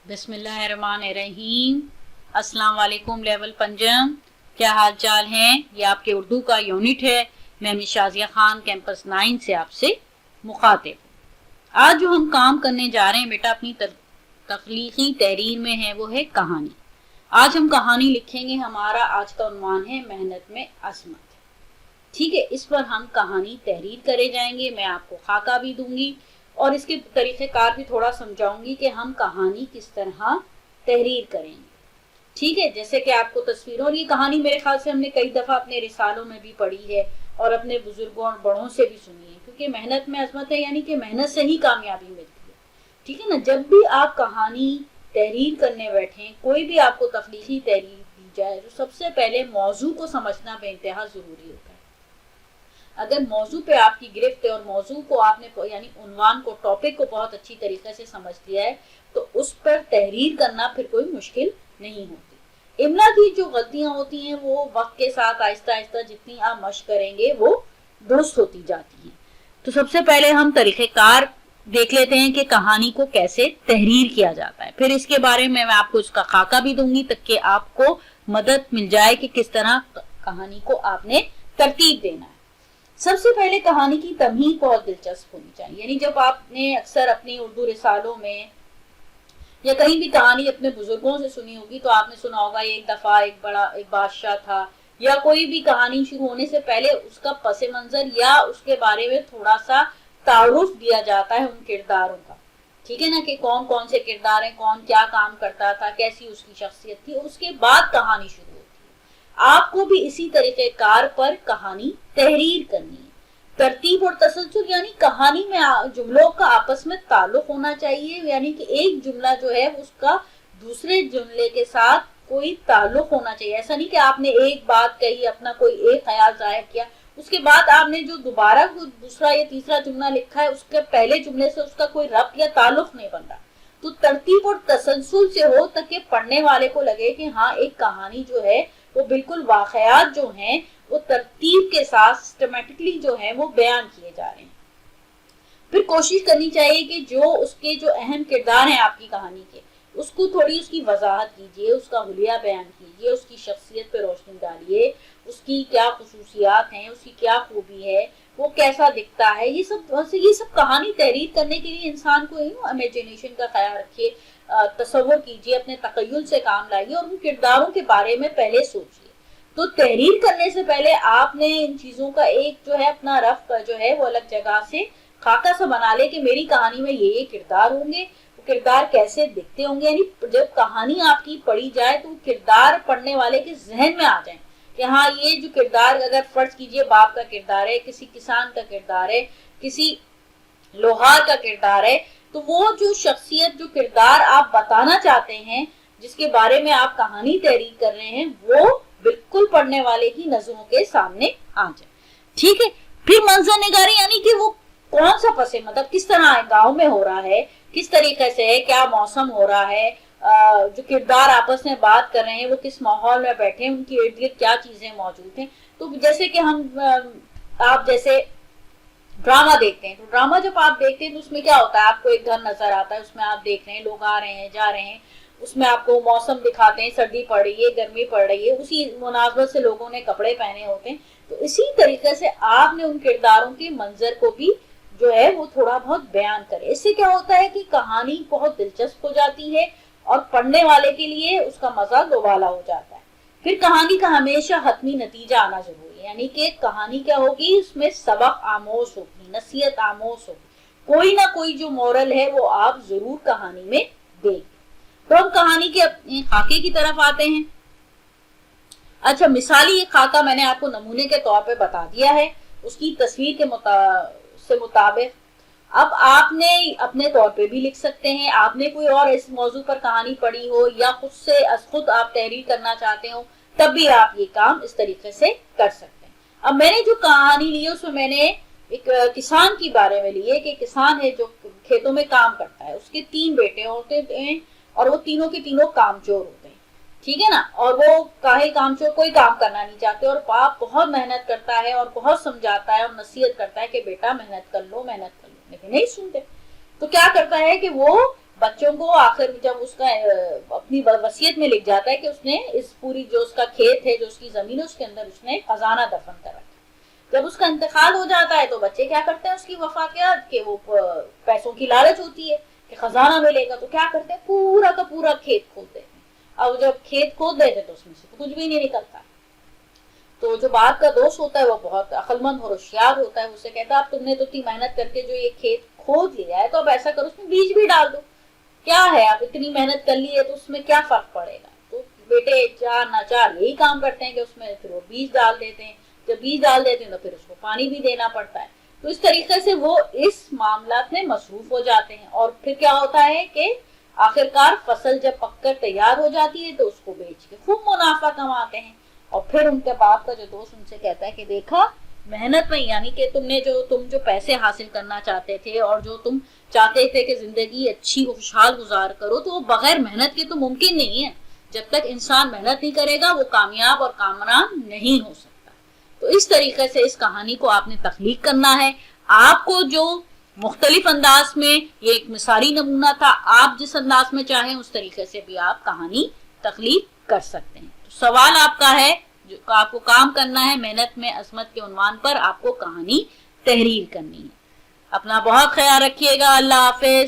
बिस्मिल्लाहिर्रहमानिर्रहीम। अस्सलाम वालेकुम लेवल पंजम, क्या हाल चाल हैं? ये आपके उर्दू का यूनिट है। मैं शाजिया खान कैंपस 9 से आपसे मुखातिब। आज जो हम काम करने जा रहे हैं बेटा अपनी तख्लीकी तहरीर में है वो है कहानी। आज हम कहानी लिखेंगे। हमारा आज का उन्वान है मेहनत में अज़मत। ठीक है, इस पर हम कहानी तहरीर करे जाएंगे। मैं आपको खाका भी दूंगी और इसके तरीक़ेकार भी थोड़ा समझाऊंगी कि हम कहानी किस तरह तहरीर करेंगे। ठीक है, जैसे कि आपको तस्वीरों, और ये कहानी मेरे ख्याल से हमने कई दफ़ा अपने रिसालों में भी पढ़ी है और अपने बुजुर्गों और बड़ों से भी सुनी है, क्योंकि मेहनत में अज़मत है, यानी कि मेहनत से ही कामयाबी मिलती है। ठीक है ना। जब भी आप कहानी तहरीर करने बैठें, कोई भी आपको तख्लीकी तहरीर दी जाए, तो सबसे पहले मौजू को समझना बेइंतहा ज़रूरी होता है। अगर मौजू पे आपकी गिरफ्त है और मौजू को आपने यानी उन्वान को, टॉपिक को बहुत अच्छी तरीके से समझ लिया है, तो उस पर तहरीर करना फिर कोई मुश्किल नहीं होती। इमला की जो गलतियां होती हैं वो वक्त के साथ आहिस्ता आहिस्ता जितनी आप मशक करेंगे वो दुरुस्त होती जाती हैं। तो सबसे पहले हम तरीक़ेकार देख लेते हैं कि कहानी को कैसे तहरीर किया जाता है। फिर इसके बारे में मैं आपको इसका खाका भी दूंगी ताकि आपको मदद मिल जाए कि किस तरह कहानी को आपने तरतीब देना है। सबसे पहले कहानी की तमहीद बहुत दिलचस्प होनी चाहिए। यानी जब आपने अक्सर अपनी उर्दू रिसालों में या कहीं भी कहानी अपने बुजुर्गों से सुनी होगी, तो आपने सुना होगा एक दफा एक बादशाह था, या कोई भी कहानी शुरू होने से पहले उसका पस मंजर या उसके बारे में थोड़ा सा तारुफ दिया जाता है उन किरदारों का। ठीक है ना, कि कौन कौन से किरदार हैं, कौन क्या काम करता था, कैसी उसकी शख्सियत थी, उसके बाद कहानी शुरू। आपको भी इसी तरीक़ेकार पर कहानी तहरीर करनी है। तरतीब और तसलसल, यानी कहानी में जुमलों का आपस में ताल्लुक होना चाहिए, यानी कि एक जुमला जो है उसका दूसरे जुमले के साथ कोई ताल्लुक होना चाहिए। ऐसा नहीं कि आपने एक बात कही, अपना कोई एक ख्याल जाहिर किया, उसके बाद आपने जो दोबारा दूसरा या तीसरा जुमला लिखा है उसके पहले जुमले से उसका कोई रब्त या ताल्लुक नहीं बन रहा। तो तरतीब और तसलसल से हो ताकि पढ़ने वाले को लगे कि हाँ, एक कहानी जो है वो बिल्कुल वाक़यात जो हैं वो तरतीब के साथ सिस्टमैटिकली जो है वो बयान किए जा रहे हैं। फिर कोशिश करनी चाहिए कि जो उसके जो अहम किरदार हैं आपकी कहानी के, उसको थोड़ी उसकी वजाहत कीजिए, उसका हुलिया बयान कीजिए, उसकी शख्सियत पर रोशनी डालिए, उसकी क्या खुसूसियात हैं, उसकी क्या खूबी है, वो कैसा दिखता है। ये सब कहानी तहरीर करने के लिए इंसान को इमेजिनेशन का ख्याल रखिए, तसव्वुर कीजिए, अपने तखय्युल से काम लाइए और उन किरदारों के बारे में पहले सोचिए। तो तहरीर करने से पहले आपने इन चीजों का एक जो है अपना रफ का जो है वो अलग जगह से खाका सा बना ले कि मेरी कहानी में ये किरदार होंगे, वो किरदार कैसे दिखते होंगे। यानी जब कहानी आपकी पढ़ी जाए तो किरदार पढ़ने वाले के जहन में आ जाए कि हाँ, ये जो किरदार, अगर फर्ज कीजिए बाप का किरदार है, किसी किसान का किरदार है, किसी लोहार का किरदार है, तो वो जो शख्सियत, जो किरदार आप बताना चाहते हैं, जिसके बारे में आप कहानी तहरीर कर रहे हैं, वो बिल्कुल पढ़ने वाले की नजरों के सामने आ जाए। ठीक है। फिर मंजर निगारी, यानी कि वो कौन सा पसे मतलब किस तरह गांव में हो रहा है, किस तरीके से है, क्या मौसम हो रहा है, जो किरदार आपस में बात कर रहे हैं वो किस माहौल में बैठे हैं, उनकी इर्द गिर्द क्या चीजें मौजूद हैं। तो जैसे कि आप जैसे ड्रामा देखते हैं, तो ड्रामा जब आप देखते हैं तो उसमें क्या होता है, आपको एक घर नजर आता है, उसमें आप देख रहे हैं लोग आ रहे हैं जा रहे हैं, उसमें आपको मौसम दिखाते हैं, सर्दी पड़ रही है, गर्मी पड़ रही है, उसी मुनासबत से लोगों ने कपड़े पहने होते हैं। तो इसी तरीके से आपने उन किरदारों के मंजर को भी जो है वो थोड़ा बहुत बयान करें। इससे क्या होता है कि कहानी बहुत दिलचस्प हो जाती है और पढ़ने वाले के लिए उसका मजा दोबाला हो जाता है। फिर कहानी का हमेशा हतमी नतीजा आना जरूरी है, यानी कि कहानी क्या होगी, उसमें सबक आमोज होगी, नसीहत आमोज होगी, कोई ना कोई जो मोरल है वो आप जरूर कहानी में देंगे। तो हम कहानी के अपने खाके की तरफ आते हैं। अच्छा, मिसाली ये खाका मैंने आपको नमूने के तौर पे बता दिया है, उसकी तस्वीर के मुताबिक अब आपने अपने तौर पे भी लिख सकते हैं। आपने कोई और इस मौजू पर कहानी पढ़ी हो या खुद आप तहरीर करना चाहते हो, तब भी आप ये काम इस तरीके से कर सकते हैं। अब मैंने जो कहानी ली है उसमें मैंने एक किसान के बारे में ली है कि किसान है जो खेतों में काम करता है, उसके 3 बेटे होते हैं और वो तीनों के तीनों कामचोर होते हैं। ठीक है ना। और वो काहे कामचोर, कोई काम करना नहीं चाहते, और बाप बहुत मेहनत करता है और बहुत समझाता है और नसीहत करता है कि बेटा मेहनत कर लो, लेकिन नहीं सुनते। तो क्या करता है कि वो بچوں کو آخر جب اس کا اپنی وصیت میں لکھ جاتا ہے کہ اس نے اس پوری جو اس کا کھیت ہے، جو اس کی زمین ہے، اس کے اندر اس نے خزانہ دفن کر رکھا۔ جب اس کا انتقال ہو جاتا ہے تو بچے کیا کرتے ہیں اس کی وفات کے بعد، کہ وہ پیسوں کی لالچ ہوتی ہے کہ خزانہ ملے گا، تو کیا کرتے ہیں پورا کا پورا کھیت کھود دیتے ہیں۔ اب جب کھیت کھود دیتے تو اس میں سے تو کچھ بھی نہیں نکلتا۔ تو جو باپ کا دوست ہوتا ہے وہ بہت عقل مند اور ہوشیار ہوتا ہے، اسے کہتا ہے اب تم نے تو اتنی محنت کر کے جو یہ کھیت کھود لیا ہے، تو اب ایسا کرو اس میں بیج بھی ڈال دو، کیا ہے آپ اتنی محنت کر لی ہے تو اس میں کیا فرق پڑے گا۔ تو بیٹے چار نہ چار یہی کام کرتے ہیں کہ اس میں پھر وہ بیج ڈال دیتے ہیں، جب بیج ڈال دیتے ہیں تو پھر اس کو پانی بھی دینا پڑتا ہے۔ تو اس طریقے سے وہ اس معاملات میں مصروف ہو جاتے ہیں، اور پھر کیا ہوتا ہے کہ آخرکار فصل جب پک کر تیار ہو جاتی ہے تو اس کو بیچ کے خوب منافع کماتے ہیں۔ اور پھر ان کے باپ کا جو دوست ان سے کہتا ہے کہ دیکھا محنت میں، یعنی کہ تم جو پیسے حاصل کرنا چاہتے تھے اور جو تم چاہتے تھے کہ زندگی اچھی خوشحال گزار کرو، تو وہ بغیر محنت کے تو ممکن نہیں ہے۔ جب تک انسان محنت نہیں کرے گا وہ کامیاب اور کامران نہیں ہو سکتا۔ تو اس طریقے سے اس کہانی کو آپ نے تخلیق کرنا ہے۔ آپ کو جو مختلف انداز میں، یہ ایک مثالی نمونہ تھا، آپ جس انداز میں چاہیں اس طریقے سے بھی آپ کہانی تخلیق کر سکتے ہیں۔ تو سوال آپ کا ہے، جو آپ کو کام کرنا ہے، محنت میں عظمت کے عنوان پر آپ کو کہانی تحریر کرنی ہے۔ اپنا بہت خیال رکھیے گا۔ اللہ حافظ۔